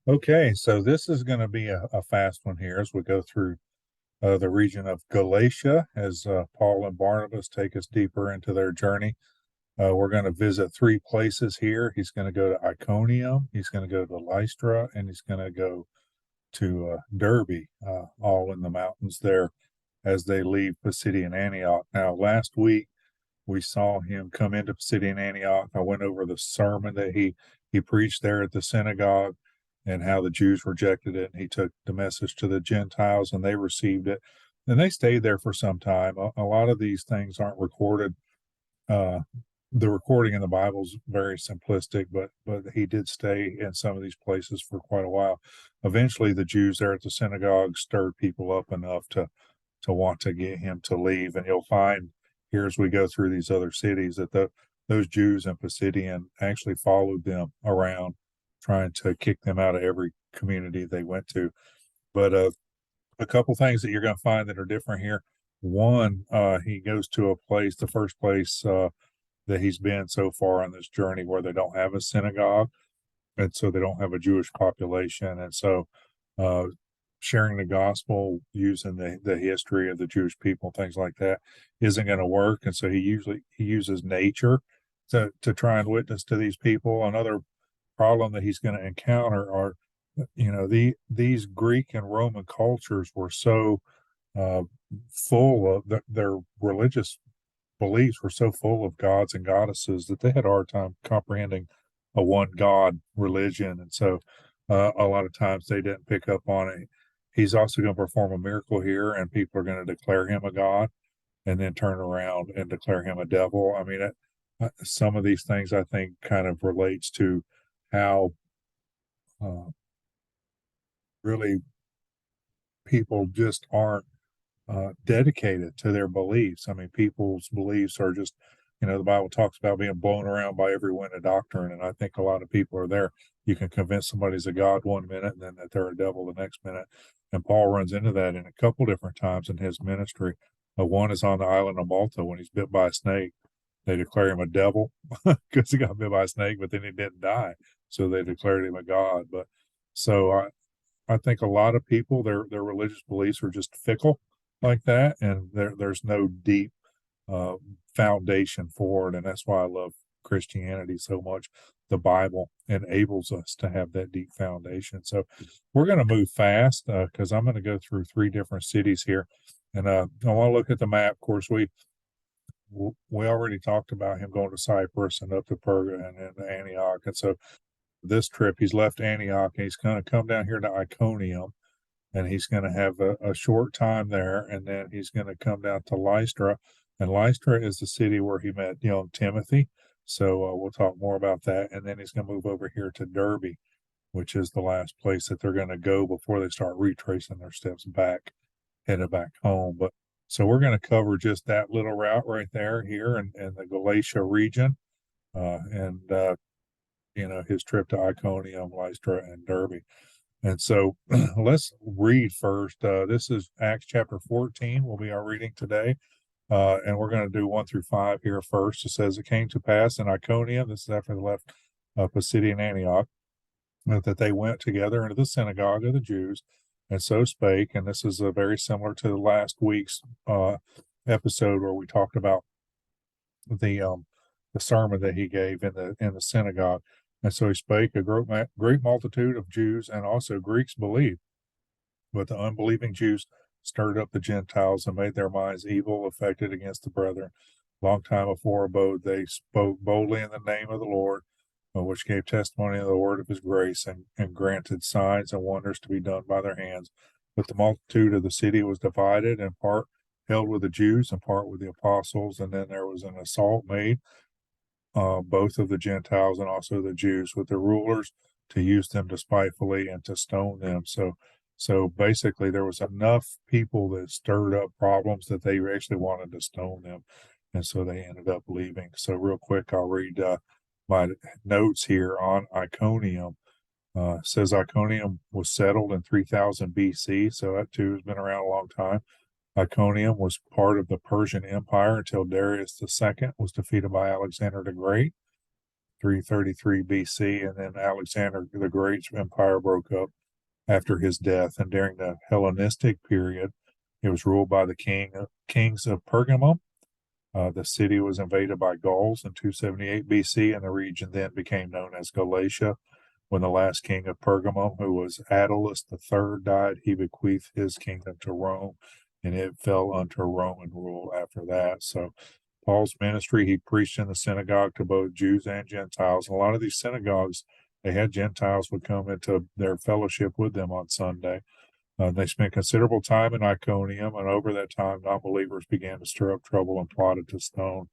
Okay, so this is going to be a fast one here as we go through the region of Galatia as Paul and Barnabas take us deeper into their journey. We're going to visit three places here. He's going to go to Iconium, he's going to go to Lystra, and he's going to go to Derbe, all in the mountains there as they leave Pisidian Antioch. Now, last week we saw him come into Pisidian Antioch. I went over the sermon that he preached there at the synagogue and how the Jews rejected it. And he took the message to the Gentiles and they received it. And they stayed there for some time. A lot of these things aren't recorded. Uh, the recording in the Bible is very simplistic, but he did stay in some of these places for quite a while. Eventually, the Jews there at the synagogue stirred people up enough to want to get him to leave. And you'll find here as we go through these other cities that those Jews in Pisidian actually followed them around, trying to kick them out of every community they went to. But a couple things that you're going to find that are different here. One, he goes to a place, the first place that he's been so far on this journey, where they don't have a synagogue, and so they don't have a Jewish population, and so uh, sharing the gospel using the history of the Jewish people, things like that, isn't going to work. And so he uses nature to try and witness to these people. Another problem that he's going to encounter are, these Greek and Roman cultures were so uh, full of their religious beliefs were so full of gods and goddesses that they had a hard time comprehending a one God religion. And so a lot of times they didn't pick up on it. He's also going to perform a miracle here, and people are going to declare him a God and then turn around and declare him a devil. I mean, some of these things I think kind of relates to how uh, really people just aren't dedicated to their beliefs. I mean, people's beliefs are just, the Bible talks about being blown around by every wind of doctrine. And I think a lot of people are there. You can convince somebody's a God one minute and then that they're a devil the next minute. And Paul runs into that in a couple different times in his ministry. One is on the island of Malta when he's bit by a snake. They declare him a devil because he got bit by a snake, but then he didn't die. So they declared him a God. But so I think a lot of people, their religious beliefs are just fickle like that, and there's no deep uh, foundation for it, and that's why I love Christianity so much. The Bible enables us to have that deep foundation. So we're going to move fast because I'm going to go through three different cities here, and I want to look at the map. Of course, we already talked about him going to Cyprus and up to Perga and then Antioch, and so this trip he's left Antioch and he's going to come down here to Iconium and he's going to have a short time there, and then he's going to come down to Lystra, and Lystra is the city where he met young Timothy. So we'll talk more about that, and then he's going to move over here to Derbe, which is the last place that they're going to go before they start retracing their steps back, headed back home. But so we're going to cover just that little route right there here in the Galatia region, and his trip to Iconium, Lystra, and Derbe. And so let's read first. This is Acts chapter 14, will be our reading today. And we're going to do 1 through 5 here first. It says, it came to pass in Iconium, this is after they left Pisidian Antioch, that they went together into the synagogue of the Jews and so spake. And this is very similar to last week's episode where we talked about the sermon that he gave in the synagogue. And so he spake, a great multitude of Jews and also Greeks believed. But the unbelieving Jews stirred up the Gentiles and made their minds evil, affected against the brethren. Long time before abode, they spoke boldly in the name of the Lord, which gave testimony of the word of his grace, and granted signs and wonders to be done by their hands. But the multitude of the city was divided, and part held with the Jews and part with the apostles. And then there was an assault made, both of the Gentiles and also the Jews, with the rulers to use them despitefully and to stone them. So basically, there was enough people that stirred up problems that they actually wanted to stone them, and so they ended up leaving. So real quick, I'll read my notes here on Iconium. Says Iconium was settled in 3000 BC, so that too has been around a long time. Iconium was part of the Persian Empire until Darius II was defeated by Alexander the Great. 333 BC, and then Alexander the Great's empire broke up after his death. And during the Hellenistic period, it was ruled by the kings of Pergamum. The city was invaded by Gauls in 278 BC, and the region then became known as Galatia. When the last king of Pergamum, who was Attalus III, died, he bequeathed his kingdom to Rome, and it fell under Roman rule after that. So Paul's ministry, he preached in the synagogue to both Jews and Gentiles. A lot of these synagogues, they had Gentiles would come into their fellowship with them on Sunday. They spent considerable time in Iconium, and over that time, non-believers began to stir up trouble and plotted to stone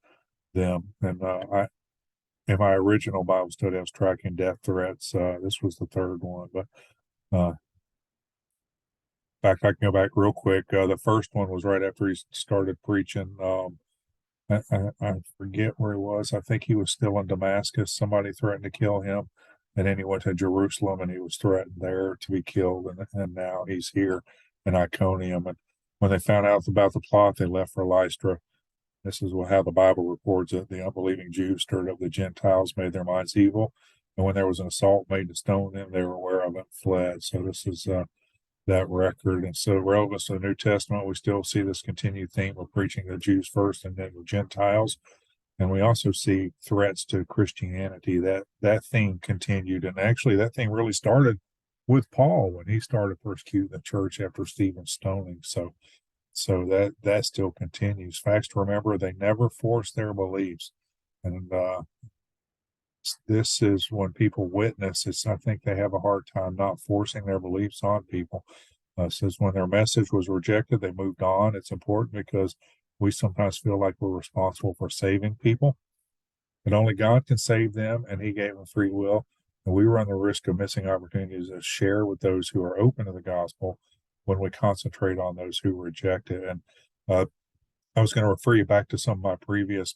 them. And in my original Bible study, I was tracking death threats. This was the third one, but in fact, I can go back real quick. The first one was right after he started preaching. I forget where he was. I think he was still in Damascus. Somebody threatened to kill him, and then he went to Jerusalem, and he was threatened there to be killed. And now he's here in Iconium. And when they found out about the plot, they left for Lystra. This is how the Bible reports it. The unbelieving Jews stirred up the Gentiles, made their minds evil, and when there was an assault made to stone them, they were aware of it and fled. So this is that record. And so, relevance to the New Testament, we still see this continued theme of preaching the Jews first and then the Gentiles. And we also see threats to Christianity. That theme continued. And actually, that thing really started with Paul when he started persecuting the church after Stephen's stoning. So that still continues. Facts to remember, they never force their beliefs. And this is when people witness, I think they have a hard time not forcing their beliefs on people. Says when their message was rejected, they moved on. It's important because we sometimes feel like we're responsible for saving people, but only God can save them, and He gave them free will. And we run the risk of missing opportunities to share with those who are open to the gospel when we concentrate on those who reject it. And I was going to refer you back to some of my previous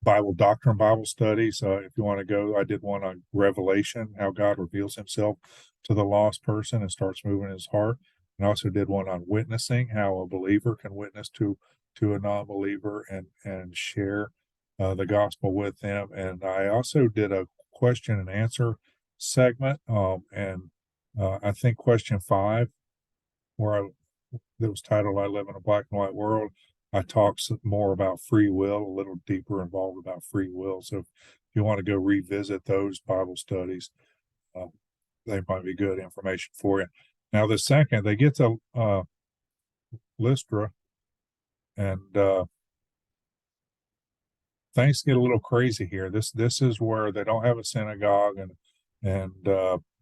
Bible doctrine, Bible studies. If you want to go, I did one on Revelation, how God reveals Himself to the lost person and starts moving his heart. And I also did one on witnessing, how a believer can witness to a non-believer and share the gospel with them. And I also did a question and answer segment, and I think question 5, where that was titled "I Live in a Black and White World." I talk more about free will, a little deeper involved about free will. So if you want to go revisit those Bible studies, they might be good information for you. Now, the second, they get to Lystra, and things get a little crazy here. This is where they don't have a synagogue, and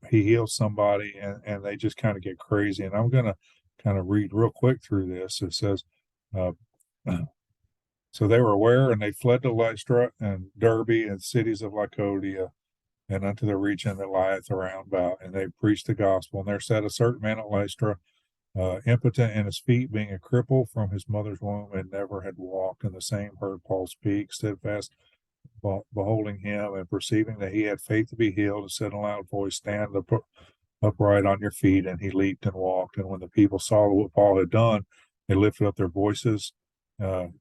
he heals somebody, and they just kind of get crazy. And I'm going to kind of read real quick through this. It says, so they were aware, and they fled to Lystra and Derbe and cities of Lycaonia, and unto the region that lieth around about, and they preached the gospel. And there sat a certain man at Lystra, impotent in his feet, being a cripple from his mother's womb, and never had walked. And the same heard Paul speak, steadfast, beholding him, and perceiving that he had faith to be healed, and said in a loud voice, Stand upright on your feet. And he leaped and walked. And when the people saw what Paul had done, they lifted up their voices,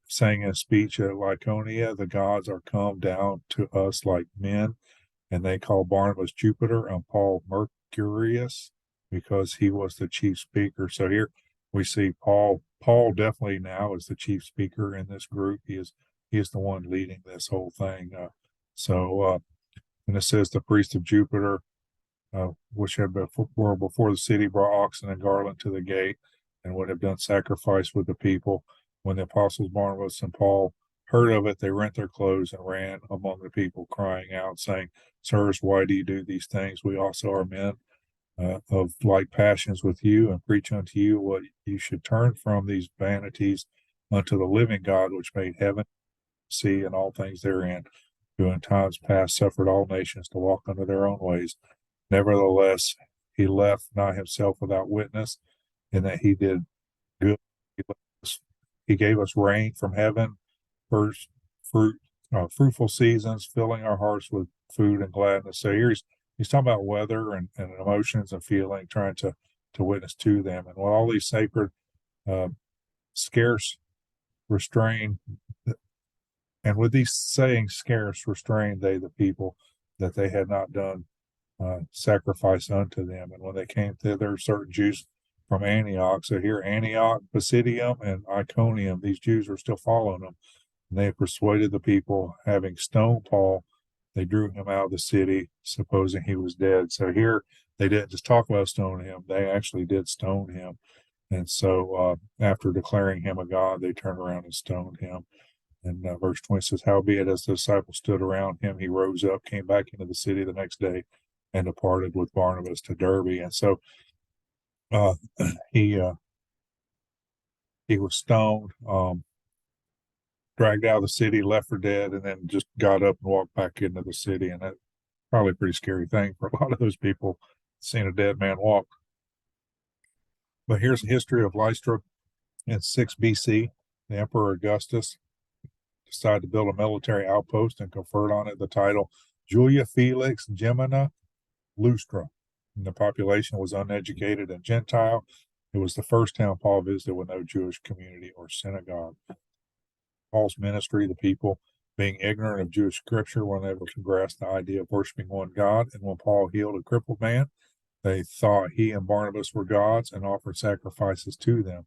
saying in speech at Lycaonia, The gods are come down to us like men. And they called Barnabas Jupiter and Paul Mercurius, because he was the chief speaker. So here we see Paul definitely now is the chief speaker in this group. He is the one leading this whole thing. And it says the priest of Jupiter, which had were before the city, brought oxen and garland to the gate, and would have done sacrifice with the people. When the apostles Barnabas and Paul heard of it, they rent their clothes and ran among the people, crying out, saying, Sirs, why do you do these things? We also are men of like passions with you, and preach unto you what you should turn from these vanities unto the living God, which made heaven, sea, and all things therein, who in times past suffered all nations to walk under their own ways. Nevertheless, he left not himself without witness, in that he did good. He gave us rain from heaven, first fruitful seasons, filling our hearts with food and gladness. So here he's talking about weather and emotions and feeling, trying to witness to them. And while all these sacred, scarce, restrained, And with these sayings scarce restrained they the people, that they had not done sacrifice unto them. And when they came thither, certain Jews from Antioch, so here Antioch, Pisidium, and Iconium, these Jews were still following them. And they persuaded the people, having stoned Paul, they drew him out of the city, supposing he was dead. So here they didn't just talk about stoning him, they actually did stone him. And so after declaring him a god, they turned around and stoned him. And verse 20 says, howbeit, as the disciples stood around him, he rose up, came back into the city the next day, and departed with Barnabas to Derbe. And so uh, he was stoned, dragged out of the city, left for dead, and then just got up and walked back into the city. And that's probably a pretty scary thing for a lot of those people, seeing a dead man walk. But here's the history of Lystra in 6 BC. The Emperor Augustus decided to build a military outpost and conferred on it the title Julia Felix Gemina Lustra. And the population was uneducated and Gentile. It was the first town Paul visited with no Jewish community or synagogue. Paul's ministry, the people being ignorant of Jewish scripture, were unable to grasp the idea of worshiping one God. And when Paul healed a crippled man, they thought he and Barnabas were gods and offered sacrifices to them.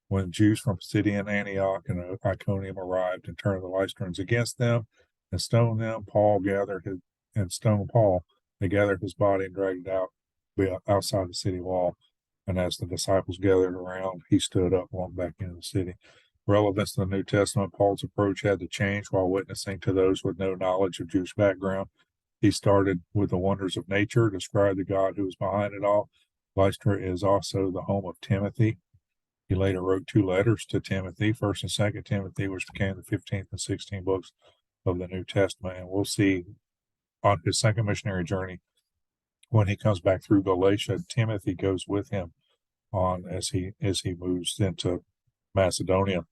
When Jews from Pisidian Antioch and Iconium arrived and turned the Lystrans against them and stoned them, they gathered his body and dragged it out outside the city wall. And as the disciples gathered around, he stood up, walked back into the city. Relevance to the New Testament, Paul's approach had to change while witnessing to those with no knowledge of Jewish background. He started with the wonders of nature, described the God who was behind it all. Lystra is also the home of Timothy. He later wrote 2 letters to Timothy, 1st and 2nd Timothy, which became the 15th and 16th books of the New Testament. And we'll see on his second missionary journey, when he comes back through Galatia, Timothy goes with him on as he moves into Macedonia.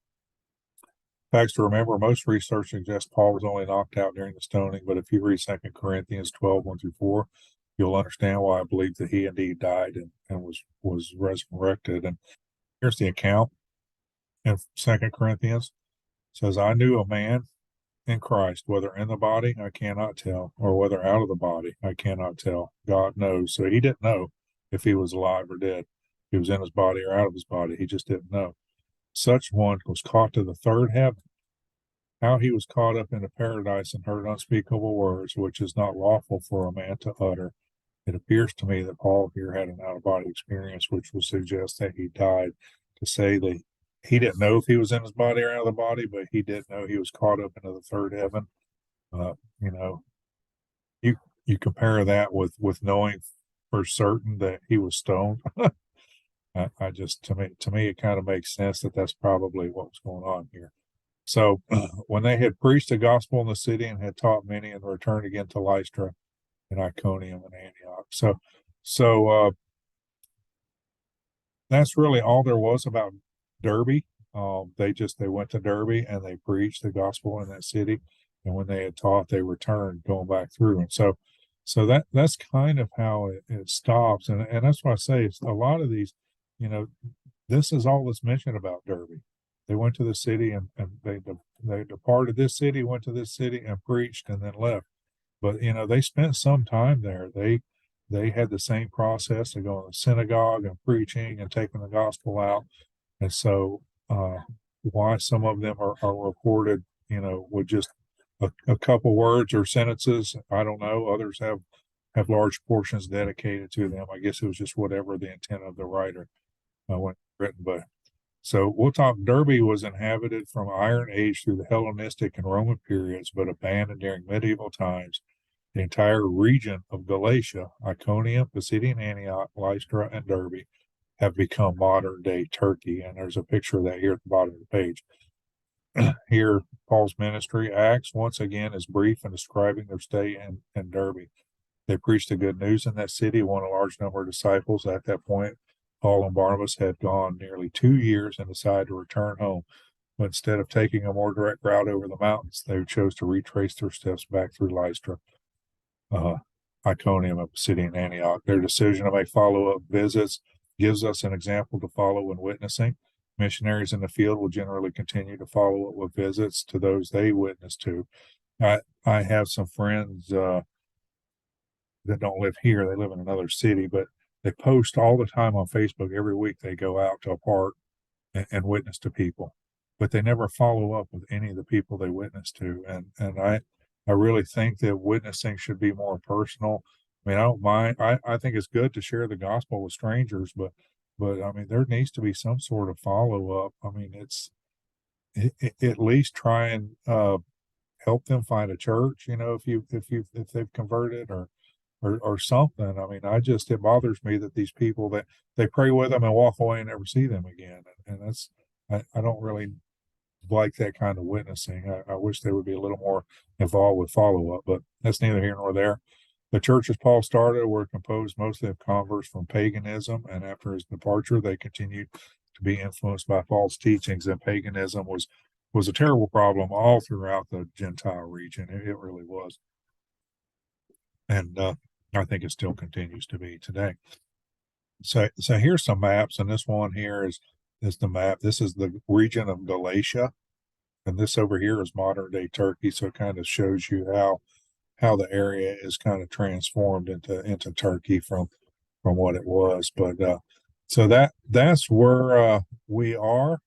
Facts to remember, most research suggests Paul was only knocked out during the stoning, but if you read 2 Corinthians 12, 1-4, you'll understand why I believe that he indeed died and was resurrected. And here's the account in 2 Corinthians. It says, I knew a man in Christ, whether in the body, I cannot tell, or whether out of the body, I cannot tell. God knows. So he didn't know if he was alive or dead. He was in his body or out of his body. He just didn't know. Such one was caught to the third heaven. How he was caught up into paradise and heard unspeakable words, which is not lawful for a man to utter. It appears to me that Paul here had an out-of-body experience, which would suggest that he died. To say that he didn't know if he was in his body or out of the body, but he did know he was caught up into the third heaven. You know, you compare that with knowing for certain that he was stoned. I just to me it kind of makes sense that that's probably what was going on here. So when they had preached the gospel in the city and had taught many, and returned again to Lystra and Iconium and Antioch. So that's really all there was about Derbe. They went to Derbe and they preached the gospel in that city, and when they had taught, they returned, going back through. And so that's kind of how it stops. And that's why I say it's a lot of these, this is all that's mentioned about Derbe. They went to the city and they departed this city, went to this city and preached and then left. But they spent some time there. They had the same process of going to the synagogue and preaching and taking the gospel out. And so why some of them are reported, with just a couple words or sentences, I don't know. Others have large portions dedicated to them. I guess it was just whatever the intent of the writer when written. But so we'll talk. Derbe was inhabited from Iron Age through the Hellenistic and Roman periods, but abandoned during medieval times. The entire region of Galatia, Iconium, Pisidian Antioch, Lystra, and Derbe have become modern-day Turkey. And there's a picture of that here at the bottom of the page. Here, Paul's ministry, Acts, once again, is brief in describing their stay in Derbe. They preached the good news in that city, won a large number of disciples. At that point, Paul and Barnabas had gone nearly 2 years and decided to return home. But instead of taking a more direct route over the mountains, they chose to retrace their steps back through Lystra, Iconium, and Pisidian Antioch. Their decision to make follow-up visits gives us an example to follow when witnessing. Missionaries in the field will generally continue to follow up with visits to those they witness to. I have some friends that don't live here; they live in another city, but they post all the time on Facebook. Every week they go out to a park and witness to people, but they never follow up with any of the people they witness to. And I really think that witnessing should be more personal. I mean, I don't mind. I think it's good to share the gospel with strangers, but I mean, there needs to be some sort of follow up. I mean, at least try and help them find a church. You know, if they've converted or something. I mean, it bothers me that these people that they pray with them and walk away and never see them again. And that's I don't really like that kind of witnessing. I wish they would be a little more involved with follow up, but that's neither here nor there. The churches Paul started were composed mostly of converts from paganism, and after his departure, they continued to be influenced by false teachings. And paganism was a terrible problem all throughout the Gentile region. It really was, and I think it still continues to be today. So here's some maps, and this one here is the map. This is the region of Galatia, and this over here is modern day Turkey. So it kind of shows you how the area is kind of transformed into Turkey from what it was. But so that's where we are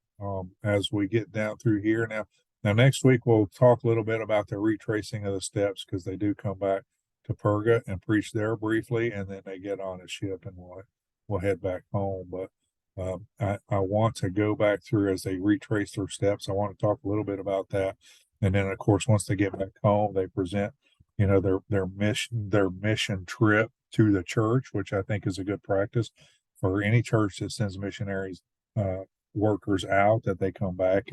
as we get down through here. Now next week we'll talk a little bit about the retracing of the steps, because they do come back to Perga and preach there briefly, and then they get on a ship and we'll head back home. But I want to go back through as they retrace their steps. I want to talk a little bit about that, and then of course once they get back home, they present their mission trip to the church, which I think is a good practice for any church that sends missionaries workers out, that they come back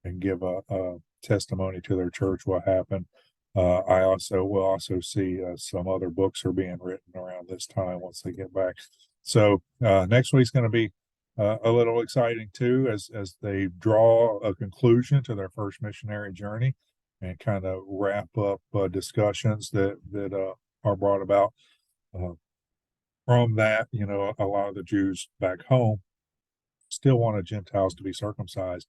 and give a testimony to their church what happened. I also will also see some other books are being written around this time once they get back. So next week's going to be a little exciting too, as they draw a conclusion to their first missionary journey and kind of wrap up discussions that are brought about from that. You know, a lot of the Jews back home still wanted Gentiles to be circumcised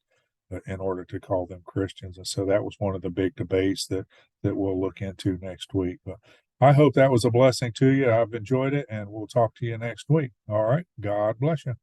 in order to call them Christians, and so that was one of the big debates that we'll look into next week. But I hope that was a blessing to you. I've enjoyed it, and we'll talk to you next week. All right. God bless you.